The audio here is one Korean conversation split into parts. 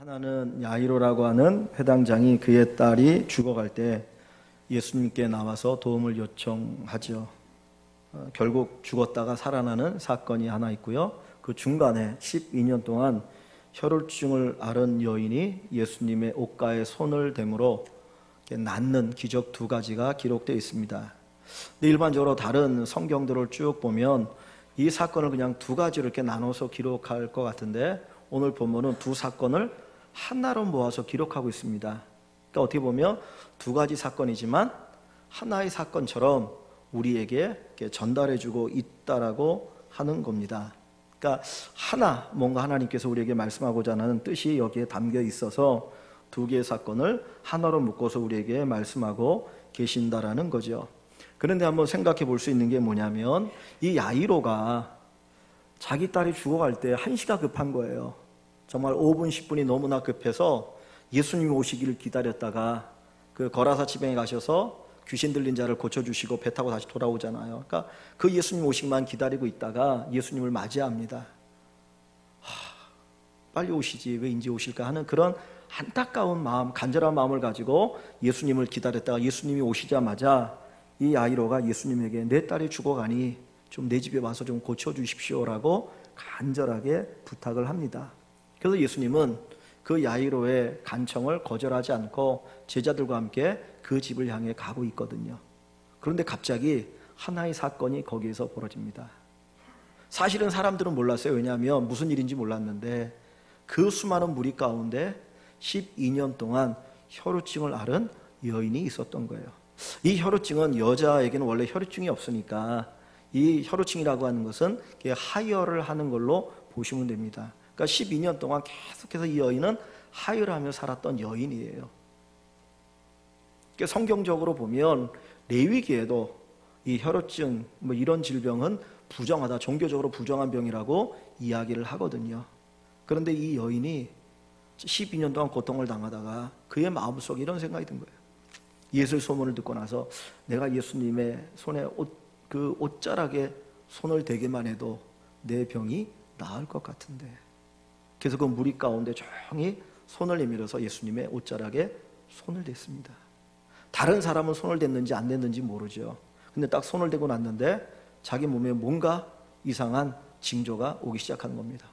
하나는 야이로라고 하는 회당장이 그의 딸이 죽어갈 때 예수님께 나와서 도움을 요청하죠. 결국 죽었다가 살아나는 사건이 하나 있고요. 그 중간에 12년 동안 혈우증을 앓은 여인이 예수님의 옷가에 손을 댐으로 낫는 기적 두 가지가 기록되어 있습니다. 근데 일반적으로 다른 성경들을 쭉 보면 이 사건을 그냥 두 가지로 이렇게 나눠서 기록할 것 같은데, 오늘 본문은 두 사건을 하나로 모아서 기록하고 있습니다. 그러니까 어떻게 보면 두 가지 사건이지만 하나의 사건처럼 우리에게 전달해주고 있다라고 하는 겁니다. 그러니까 뭔가 하나님께서 우리에게 말씀하고자 하는 뜻이 여기에 담겨 있어서 두 개의 사건을 하나로 묶어서 우리에게 말씀하고 계신다라는 거죠. 그런데 한번 생각해 볼 수 있는 게 뭐냐면, 이 야이로가 자기 딸이 죽어갈 때 한시가 급한 거예요. 정말 5분 10분이 너무나 급해서 예수님이 오시기를 기다렸다가 그 거라사 지방에 가셔서 귀신 들린 자를 고쳐주시고 배 타고 다시 돌아오잖아요. 그러니까 그 예수님 오시기만 기다리고 있다가 예수님을 맞이합니다. 빨리 오시지 왜 이제 오실까 하는 그런 안타까운 마음, 간절한 마음을 가지고 예수님을 기다렸다가 예수님이 오시자마자 이 야이로가 예수님에게 내 딸이 죽어가니 좀 내 집에 와서 좀 고쳐주십시오라고 간절하게 부탁을 합니다. 그래서 예수님은 그 야이로의 간청을 거절하지 않고 제자들과 함께 그 집을 향해 가고 있거든요. 그런데 갑자기 하나의 사건이 거기에서 벌어집니다. 사실은 사람들은 몰랐어요. 왜냐하면 무슨 일인지 몰랐는데 그 수많은 무리 가운데 12년 동안 혈우증을 앓은 여인이 있었던 거예요. 이 혈우증은 여자에게는 원래 혈우증이 없으니까 이 혈우증이라고 하는 것은 하혈을 하는 걸로 보시면 됩니다. 그러니까 12년 동안 계속해서 이 여인은 하혈하며 살았던 여인이에요. 그러니까 성경적으로 보면 레위기에도 이 혈우증 이런 질병은 부정하다, 종교적으로 부정한 병이라고 이야기를 하거든요. 그런데 이 여인이 12년 동안 고통을 당하다가 그의 마음속에 이런 생각이 든 거예요. 예수의 소문을 듣고 나서 내가 예수님의 손에 그 옷자락에 손을 대기만 해도 내 병이 나을 것 같은데. 그래서 그 무리 가운데 조용히 손을 내밀어서 예수님의 옷자락에 손을 댔습니다. 다른 사람은 손을 댔는지 안 댔는지 모르죠. 근데 딱 손을 대고 났는데 자기 몸에 뭔가 이상한 징조가 오기 시작하는 겁니다.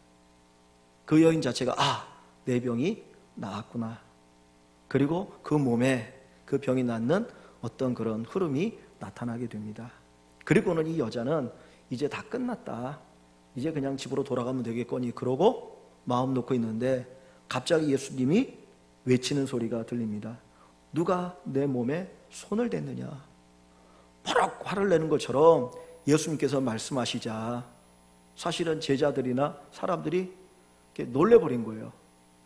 그 여인 자체가 내 병이 나았구나. 그리고 그 몸에 그 병이 낫는 어떤 그런 흐름이 나타나게 됩니다. 그리고는 이 여자는 이제 다 끝났다, 이제 그냥 집으로 돌아가면 되겠거니 그러고 마음 놓고 있는데 갑자기 예수님이 외치는 소리가 들립니다. 누가 내 몸에 손을 댔느냐. 버럭 화를 내는 것처럼 예수님께서 말씀하시자 사실은 제자들이나 사람들이 이렇게 놀래버린 거예요.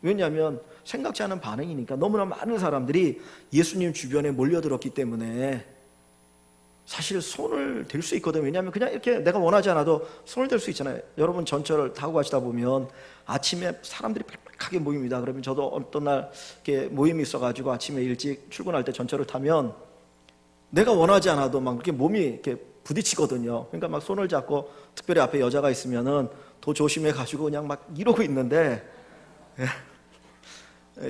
왜냐하면 생각지 않은 반응이니까. 너무나 많은 사람들이 예수님 주변에 몰려들었기 때문에 사실 손을 댈 수 있거든요. 왜냐하면 그냥 이렇게 내가 원하지 않아도 손을 댈 수 있잖아요. 여러분 전철을 타고 가시다 보면 아침에 사람들이 빽빽하게 모입니다. 그러면 저도 어떤 날 이렇게 모임이 있어가지고 아침에 일찍 출근할 때 전철을 타면 내가 원하지 않아도 막 그렇게 몸이 이렇게 부딪히거든요. 그러니까 막 손을 잡고, 특별히 앞에 여자가 있으면은 더 조심해가지고 그냥 막 이러고 있는데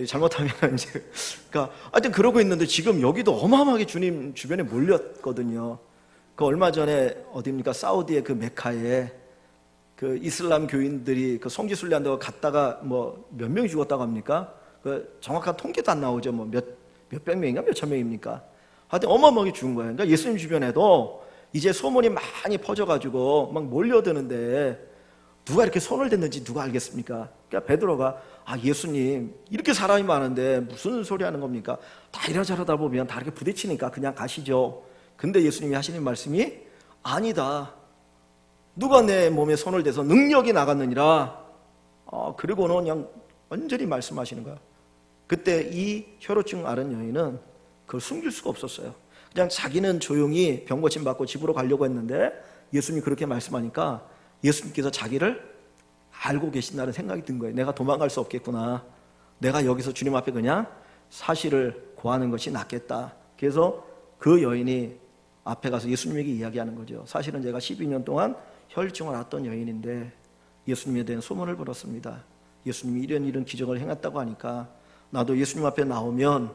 잘못하면 이제 그러니까 하여튼 그러고 있는데 지금 여기도 어마어마하게 주님 주변에 몰렸거든요. 그 얼마 전에 어디입니까? 사우디의 그 메카에 그 이슬람 교인들이 그 성지순례한다고 갔다가 몇 명이 죽었다고 합니까? 그 정확한 통계도 안 나오죠. 몇백 명인가 몇천 명입니까? 하여튼 어마어마하게 죽은 거예요. 그러니까 예수님 주변에도 이제 소문이 많이 퍼져가지고 막 몰려드는데 누가 이렇게 손을 댔는지 누가 알겠습니까? 그러니까 베드로가 예수님 이렇게 사람이 많은데 무슨 소리 하는 겁니까? 다 이러저러다 보면 다 이렇게 부딪히니까 그냥 가시죠. 근데 예수님이 하시는 말씀이 아니다. 누가 내 몸에 손을 대서 능력이 나갔느니라. 그리고는 그냥 완전히 말씀하시는 거야. 그때 이 혈우증 앓은 여인은 그걸 숨길 수가 없었어요. 그냥 자기는 조용히 병 고침 받고 집으로 가려고 했는데 예수님이 그렇게 말씀하니까 예수님께서 자기를 알고 계신다는 생각이 든 거예요. 내가 도망갈 수 없겠구나. 내가 여기서 주님 앞에 그냥 사실을 고하는 것이 낫겠다. 그래서 그 여인이 앞에 가서 예수님에게 이야기하는 거죠. 사실은 제가 12년 동안 혈증을 앓았던 여인인데 예수님에 대한 소문을 들었습니다. 예수님이 이런 기적을 행했다고 하니까 나도 예수님 앞에 나오면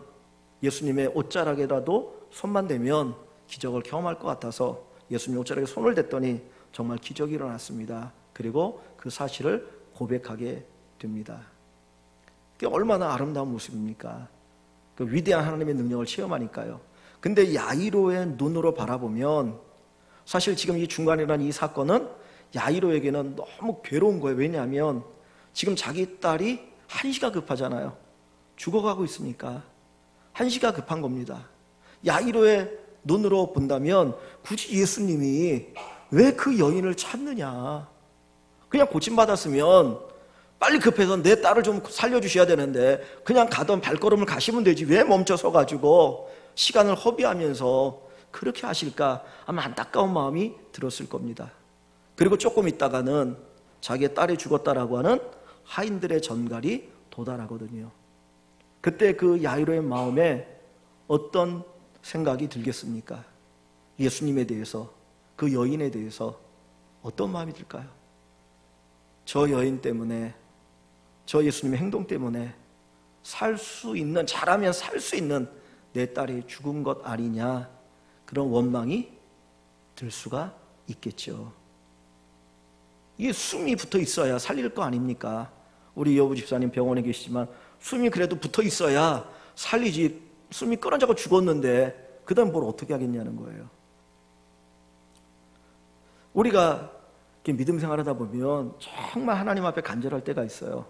예수님의 옷자락에라도 손만 대면 기적을 경험할 것 같아서 예수님 옷자락에 손을 댔더니 정말 기적이 일어났습니다. 그리고 그 사실을 고백하게 됩니다. 그게 얼마나 아름다운 모습입니까? 그 위대한 하나님의 능력을 체험하니까요. 근데 야이로의 눈으로 바라보면 사실 지금 이 중간에 일어난 이 사건은 야이로에게는 너무 괴로운 거예요. 왜냐하면 지금 자기 딸이 한시가 급하잖아요. 죽어가고 있으니까 한시가 급한 겁니다. 야이로의 눈으로 본다면 굳이 예수님이 왜 그 여인을 찾느냐, 그냥 고침받았으면 빨리 급해서 내 딸을 좀 살려주셔야 되는데 그냥 가던 발걸음을 가시면 되지 왜 멈춰서 가지고 시간을 허비하면서 그렇게 하실까, 아마 안타까운 마음이 들었을 겁니다. 그리고 조금 있다가는 자기의 딸이 죽었다라고 하는 하인들의 전갈이 도달하거든요. 그때 그 야이로의 마음에 어떤 생각이 들겠습니까? 예수님에 대해서, 그 여인에 대해서 어떤 마음이 들까요? 저 여인 때문에, 저 예수님의 행동 때문에 살 수 있는, 잘하면 살 수 있는 내 딸이 죽은 것 아니냐, 그런 원망이 들 수가 있겠죠. 이게 숨이 붙어 있어야 살릴 거 아닙니까? 우리 여부 집사님 병원에 계시지만 숨이 그래도 붙어 있어야 살리지, 숨이 끊어져서 죽었는데 그 다음 뭘 어떻게 하겠냐는 거예요. 우리가 믿음 생활하다 보면 정말 하나님 앞에 간절할 때가 있어요.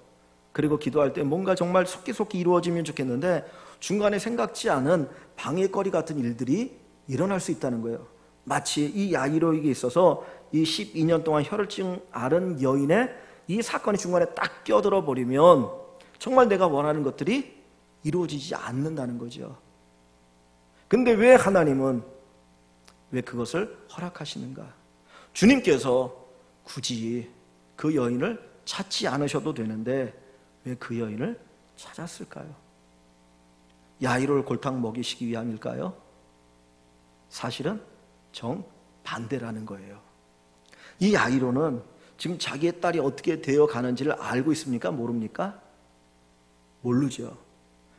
그리고 기도할 때 뭔가 정말 속기속기 이루어지면 좋겠는데 중간에 생각지 않은 방해거리 같은 일들이 일어날 수 있다는 거예요. 마치 이 야이로에게 있어서 이 12년 동안 혈증 앓은 여인의 이 사건이 중간에 딱 끼어들어 버리면 정말 내가 원하는 것들이 이루어지지 않는다는 거죠. 근데 왜 하나님은 왜 그것을 허락하시는가? 주님께서 굳이 그 여인을 찾지 않으셔도 되는데 왜 그 여인을 찾았을까요? 야이로를 골탕 먹이시기 위함일까요? 사실은 정반대라는 거예요. 이 야이로는 지금 자기의 딸이 어떻게 되어 가는지를 알고 있습니까? 모릅니까? 모르죠.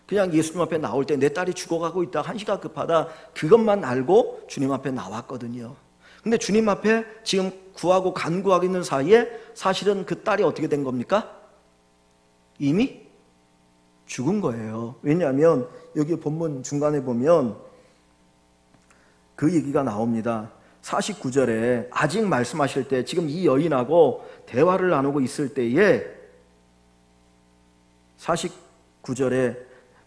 그냥 예수님 앞에 나올 때 내 딸이 죽어가고 있다, 한시가 급하다, 그것만 알고 주님 앞에 나왔거든요. 근데 주님 앞에 지금 구하고 간구하고 있는 사이에 사실은 그 딸이 어떻게 된 겁니까? 이미 죽은 거예요. 왜냐하면 여기 본문 중간에 보면 그 얘기가 나옵니다. 49절에 아직 말씀하실 때, 지금 이 여인하고 대화를 나누고 있을 때에 49절에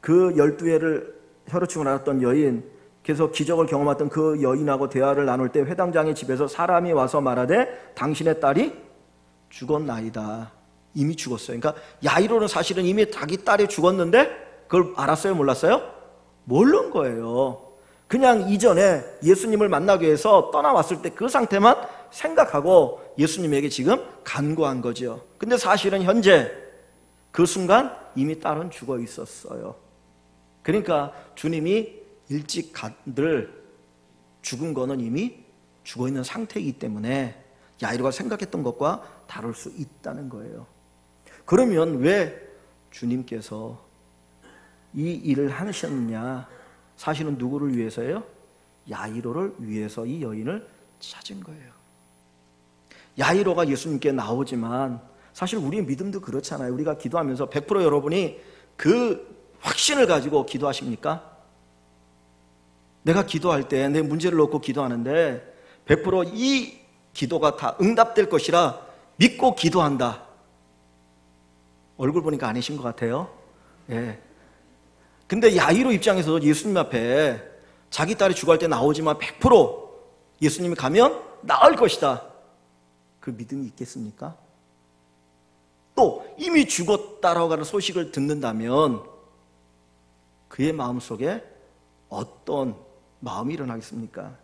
그 12회를 혈우증을 앓았던 여인, 계속 기적을 경험했던 그 여인하고 대화를 나눌 때 회당장의 집에서 사람이 와서 말하되 당신의 딸이 죽었나이다. 이미 죽었어요. 그러니까 야이로는 사실은 이미 자기 딸이 죽었는데 그걸 알았어요? 몰랐어요? 모르는 거예요. 그냥 이전에 예수님을 만나기 위해서 떠나왔을 때 그 상태만 생각하고 예수님에게 지금 간구한 거죠. 근데 사실은 현재 그 순간 이미 딸은 죽어 있었어요. 그러니까 주님이 일찍 간들 죽은 거는 이미 죽어 있는 상태이기 때문에 야이로가 생각했던 것과 다를 수 있다는 거예요. 그러면 왜 주님께서 이 일을 하셨느냐? 사실은 누구를 위해서예요? 야이로를 위해서 이 여인을 찾은 거예요. 야이로가 예수님께 나오지만 사실 우리의 믿음도 그렇잖아요. 우리가 기도하면서 100% 여러분이 그 확신을 가지고 기도하십니까? 내가 기도할 때 내 문제를 놓고 기도하는데 100% 이 기도가 다 응답될 것이라 믿고 기도한다. 얼굴 보니까 아니신 것 같아요. 예. 근데 야이로 입장에서 예수님 앞에 자기 딸이 죽을 때 나오지만 100% 예수님이 가면 나을 것이다, 그 믿음이 있겠습니까? 또 이미 죽었다라고 하는 소식을 듣는다면 그의 마음속에 어떤 마음이 일어나겠습니까?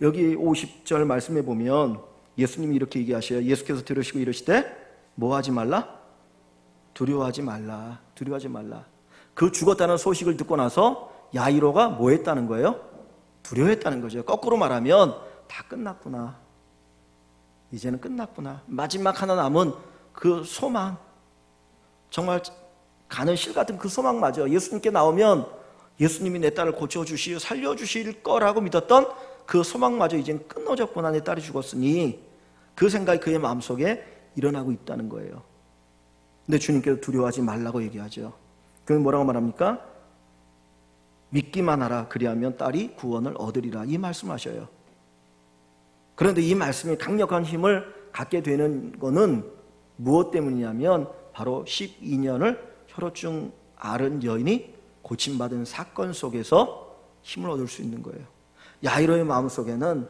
여기 50절 말씀에 보면 예수님이 이렇게 얘기하셔요. 예수께서 들으시고 이러시되 뭐 하지 말라? 두려워하지 말라. 두려워하지 말라. 그 죽었다는 소식을 듣고 나서 야이로가 뭐 했다는 거예요? 두려워했다는 거죠. 거꾸로 말하면 다 끝났구나, 이제는 끝났구나, 마지막 하나 남은 그 소망, 정말 가는 실 같은 그 소망마저 예수님께 나오면 예수님이 내 딸을 고쳐주시고 살려주실 거라고 믿었던 그 소망마저 이젠 끊어졌구나. 내 딸이 죽었으니. 그 생각이 그의 마음속에 일어나고 있다는 거예요. 근데 주님께서 두려워하지 말라고 얘기하죠. 그럼 뭐라고 말합니까? 믿기만 하라. 그리하면 딸이 구원을 얻으리라. 이 말씀하셔요. 그런데 이 말씀이 강력한 힘을 갖게 되는 것은 무엇 때문이냐면 바로 12년을 혈우증 앓은 여인이 고침받은 사건 속에서 힘을 얻을 수 있는 거예요. 야이로의 마음속에는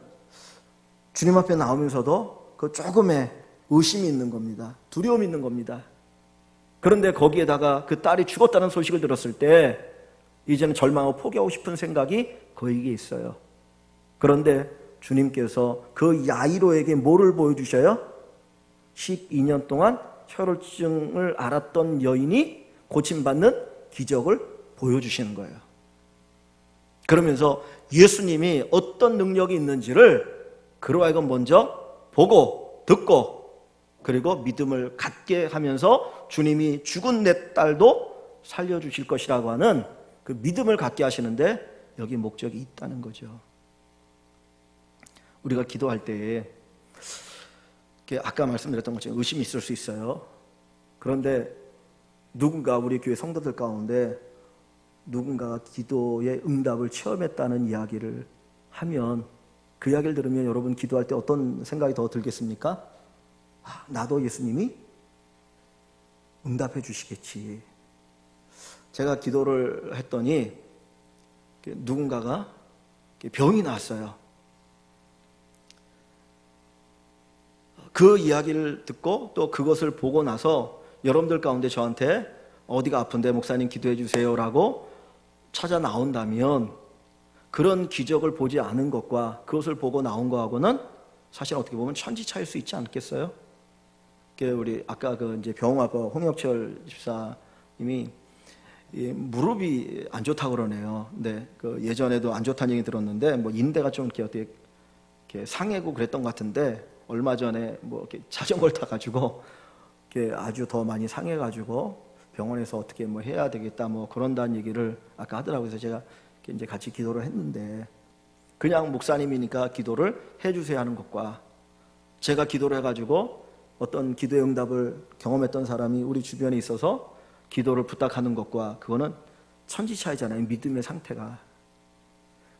주님 앞에 나오면서도 그 조금의 의심이 있는 겁니다. 두려움이 있는 겁니다. 그런데 거기에다가 그 딸이 죽었다는 소식을 들었을 때 이제는 절망하고 포기하고 싶은 생각이 그에게 있어요. 그런데 주님께서 그 야이로에게 뭐를 보여주셔요? 12년 동안 혈우증을 앓았던 여인이 고침받는 기적을 보여주시는 거예요. 그러면서 예수님이 어떤 능력이 있는지를 그로 하여금 먼저 보고 듣고 그리고 믿음을 갖게 하면서 주님이 죽은 내 딸도 살려주실 것이라고 하는 그 믿음을 갖게 하시는데 여기 목적이 있다는 거죠. 우리가 기도할 때에 아까 말씀드렸던 것처럼 의심이 있을 수 있어요. 그런데 누군가 우리 교회 성도들 가운데 누군가가 기도의 응답을 체험했다는 이야기를 하면 그 이야기를 들으면 여러분 기도할 때 어떤 생각이 더 들겠습니까? 아, 나도 예수님이 응답해 주시겠지. 제가 기도를 했더니 누군가가 병이 났어요. 그 이야기를 듣고 또 그것을 보고 나서 여러분들 가운데 저한테 어디가 아픈데 목사님 기도해 주세요라고 찾아 나온다면 그런 기적을 보지 않은 것과 그것을 보고 나온 거하고는 사실 어떻게 보면 천지 차이일 수 있지 않겠어요? 우리 아까 그 이제 병원학과 홍혁철 집사님이 무릎이 안 좋다고 그러네요. 근데 그 예전에도 안 좋다는 얘기 들었는데 뭐 인대가 좀 이렇게 상해고 그랬던 것 같은데 얼마 전에 뭐 이렇게 자전거를 타가지고 아주 더 많이 상해가지고 병원에서 어떻게 뭐 해야 되겠다 뭐 그런다는 얘기를 아까 하더라고요. 그래서 제가 이제 같이 기도를 했는데 그냥 목사님이니까 기도를 해주세요 하는 것과 제가 기도를 해가지고 어떤 기도의 응답을 경험했던 사람이 우리 주변에 있어서 기도를 부탁하는 것과 그거는 천지 차이잖아요. 믿음의 상태가.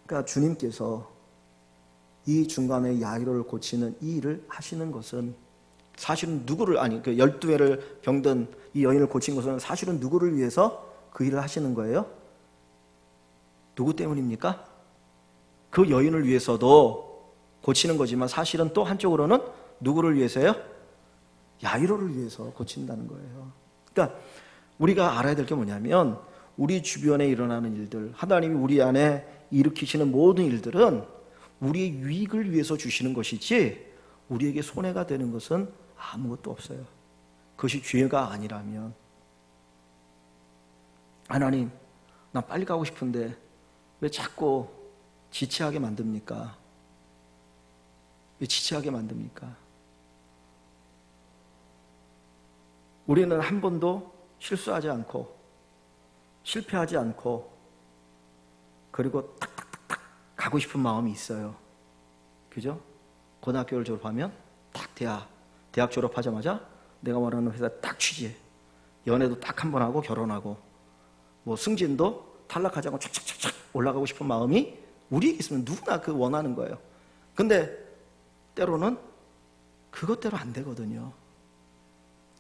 그러니까 주님께서 이 중간에 야이로를 고치는 이 일을 하시는 것은 사실은 누구를 그 12회를 병든 이 여인을 고친 것은 사실은 누구를 위해서 그 일을 하시는 거예요? 누구 때문입니까? 그 여인을 위해서도 고치는 거지만 사실은 또 한쪽으로는 누구를 위해서요? 야이로를 위해서 고친다는 거예요. 그러니까 우리가 알아야 될 게 뭐냐면 우리 주변에 일어나는 일들, 하나님이 우리 안에 일으키시는 모든 일들은 우리의 유익을 위해서 주시는 것이지 우리에게 손해가 되는 것은 아무것도 없어요. 그것이 죄가 아니라면 하나님, 나 빨리 가고 싶은데 왜 자꾸 지체하게 만듭니까? 왜 지체하게 만듭니까? 우리는 한 번도 실수하지 않고 실패하지 않고 그리고 탁탁탁탁 가고 싶은 마음이 있어요. 그죠? 고등학교를 졸업하면 딱 대학 졸업하자마자 내가 말하는 회사 딱 취직, 연애도 딱 한 번 하고 결혼하고 뭐 승진도 탈락하지 않고 착착착착 올라가고 싶은 마음이 우리에게 있으면 누구나 그 원하는 거예요. 근데 때로는 그것대로 안 되거든요.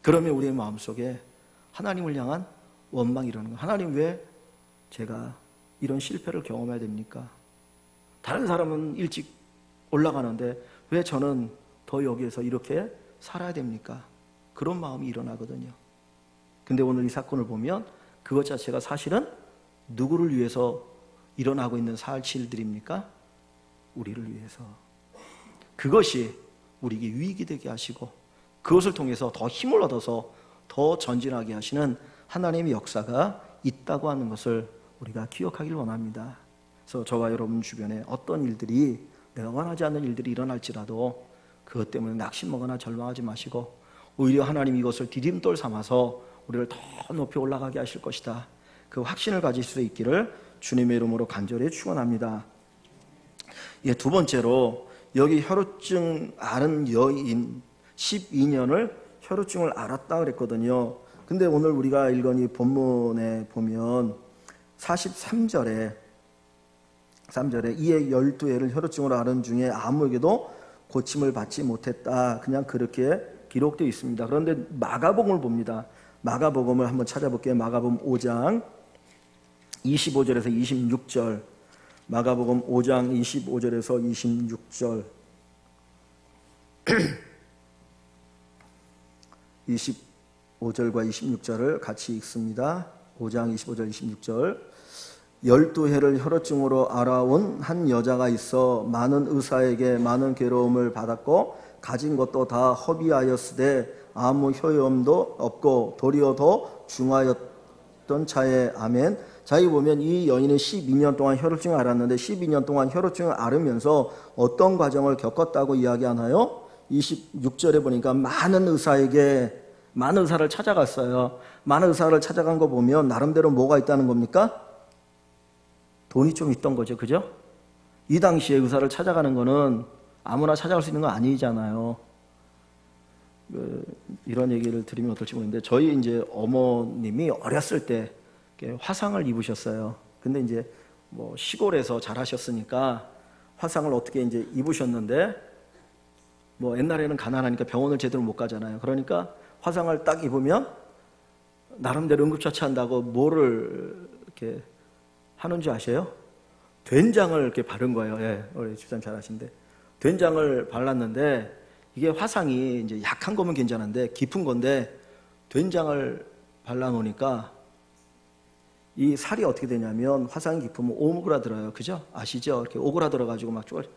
그러면 우리의 마음속에 하나님을 향한 원망이 일어나는 거예요. 하나님 왜 제가 이런 실패를 경험해야 됩니까? 다른 사람은 일찍 올라가는데 왜 저는 더 여기에서 이렇게 살아야 됩니까? 그런 마음이 일어나거든요. 근데 오늘 이 사건을 보면 그것 자체가 사실은 누구를 위해서 일어나고 있는 사실들입니까? 우리를 위해서. 그것이 우리에게 유익이 되게 하시고 그것을 통해서 더 힘을 얻어서 더 전진하게 하시는 하나님의 역사가 있다고 하는 것을 우리가 기억하길 원합니다. 그래서 저와 여러분 주변에 어떤 일들이 내가 원하지 않는 일들이 일어날지라도 그것 때문에 낙심하거나 절망하지 마시고 오히려 하나님 이것을 디딤돌 삼아서 우리를 더 높이 올라가게 하실 것이다. 그 확신을 가질 수 있기를 주님의 이름으로 간절히 축원합니다. 예, 두 번째로 여기 혈루증 앓은 여인 12년을 혈루증을 앓았다 그랬거든요. 근데 오늘 우리가 읽은 이 본문에 보면 43절에 이에 12해를 혈루증으로 앓은 중에 아무에게도 고침을 받지 못했다. 그냥 그렇게 기록되어 있습니다. 그런데 마가복음을 봅니다. 마가복음을 한번 찾아볼게요. 마가복음 5장 25절에서 26절. 마가복음 5장 25절에서 26절. 25절과 26절을 같이 읽습니다. 5장 25절 26절. 12해를 혈루증으로 앓아온 한 여자가 있어 많은 의사에게 많은 괴로움을 받았고 가진 것도 다 허비하였으되 아무 효험도 없고 도리어 더 중하였던 차에. 아멘. 자, 여기 보면 이 여인이 12년 동안 혈루증을 앓았는데 12년 동안 혈루증을 앓으면서 어떤 과정을 겪었다고 이야기하나요? 26절에 보니까 많은 의사를 찾아갔어요. 많은 의사를 찾아간 거 보면 나름대로 뭐가 있다는 겁니까? 돈이 좀 있던 거죠. 그죠? 이 당시에 의사를 찾아가는 거는 아무나 찾아갈 수 있는 건 아니잖아요. 이런 얘기를 드리면 어떨지 모르겠는데 저희 이제 어머님이 어렸을 때 화상을 입으셨어요. 근데 이제 뭐 시골에서 자라셨으니까 화상을 어떻게 이제 입으셨는데 뭐 옛날에는 가난하니까 병원을 제대로 못 가잖아요. 그러니까 화상을 딱 입으면 나름대로 응급처치한다고 뭐를 이렇게 하는 줄 아세요? 된장을 이렇게 바른 거예요. 예, 우리 집사님 잘 아시는데 된장을 발랐는데 이게 화상이 이제 약한 거면 괜찮은데 깊은 건데 된장을 발라놓으니까 이 살이 어떻게 되냐면 화상이 깊으면 오그라들어요. 그죠? 아시죠? 이렇게 오그라들어가지고 막 쪼글.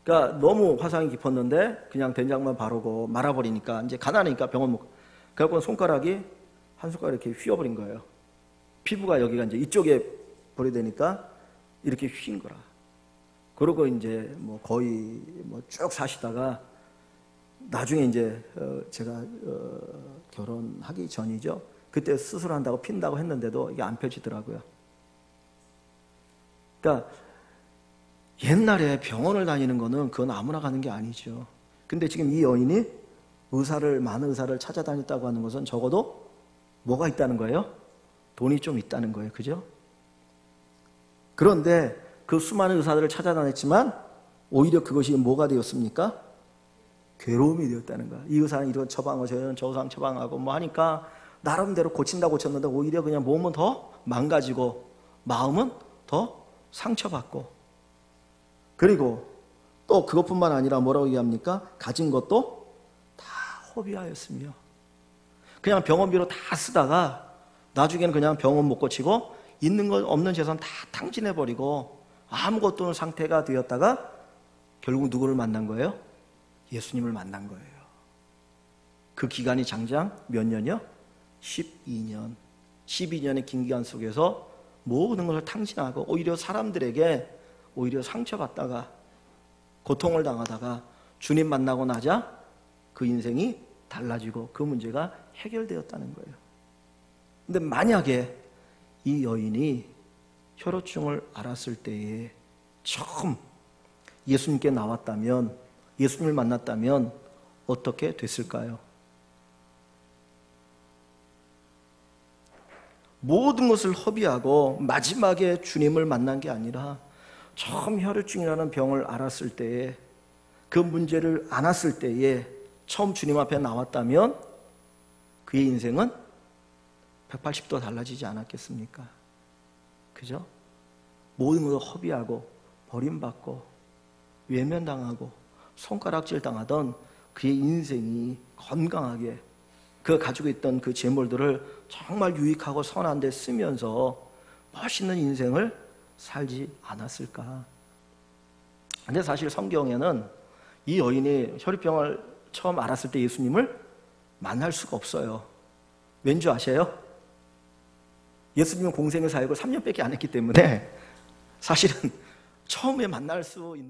그러니까 너무 화상이 깊었는데 그냥 된장만 바르고 말아버리니까 이제 가난하니까 병원 못. 그래갖고 손가락이 한 손가락 이렇게 휘어버린 거예요. 피부가 여기가 이제 이쪽에 버리 되니까 이렇게 휜 거라. 그러고 이제 뭐 거의 뭐 쭉 사시다가 나중에 이제 제가 결혼하기 전이죠. 그때 수술한다고 핀다고 했는데도 이게 안 펴지더라고요. 그러니까 옛날에 병원을 다니는 거는 그건 아무나 가는 게 아니죠. 근데 지금 이 여인이 많은 의사를 찾아다녔다고 하는 것은 적어도 뭐가 있다는 거예요? 돈이 좀 있다는 거예요. 그죠? 그런데 그 수많은 의사들을 찾아다녔지만 오히려 그것이 뭐가 되었습니까? 괴로움이 되었다는 거야. 이 의사는 이런 처방하고 저 의사는 처방하고 뭐 하니까 나름대로 고친다는데 오히려 그냥 몸은 더 망가지고 마음은 더 상처받고 그리고 또 그것뿐만 아니라 뭐라고 얘기합니까? 가진 것도 다 허비하였으며 그냥 병원비로 다 쓰다가 나중에는 그냥 병원 못 고치고 있는 것 없는 재산 다 탕진해버리고 아무것도 없는 상태가 되었다가 결국 누구를 만난 거예요? 예수님을 만난 거예요. 그 기간이 장장 몇 년이요? 12년. 12년의 긴 기간 속에서 모든 것을 탕진하고 오히려 사람들에게 오히려 상처받다가 고통을 당하다가 주님 만나고 나자 그 인생이 달라지고 그 문제가 해결되었다는 거예요. 근데 만약에 이 여인이 혈루증을 앓았을 때에 처음 예수님께 나왔다면 예수님을 만났다면 어떻게 됐을까요? 모든 것을 허비하고 마지막에 주님을 만난 게 아니라 처음 혈루증이라는 병을 앓았을 때에 그 문제를 안았을 때에 처음 주님 앞에 나왔다면 그의 인생은 180도 달라지지 않았겠습니까? 그죠? 모든 것을 허비하고 버림받고 외면당하고 손가락질 당하던 그의 인생이 건강하게 그가 가지고 있던 그 재물들을 정말 유익하고 선한 데 쓰면서 멋있는 인생을 살지 않았을까? 근데 사실 성경에는 이 여인이 혈루병을 처음 알았을 때 예수님을 만날 수가 없어요. 왠지 아세요? 예수님은 공생의 사역을 3년밖에 안 했기 때문에 사실은 처음에 만날 수 있는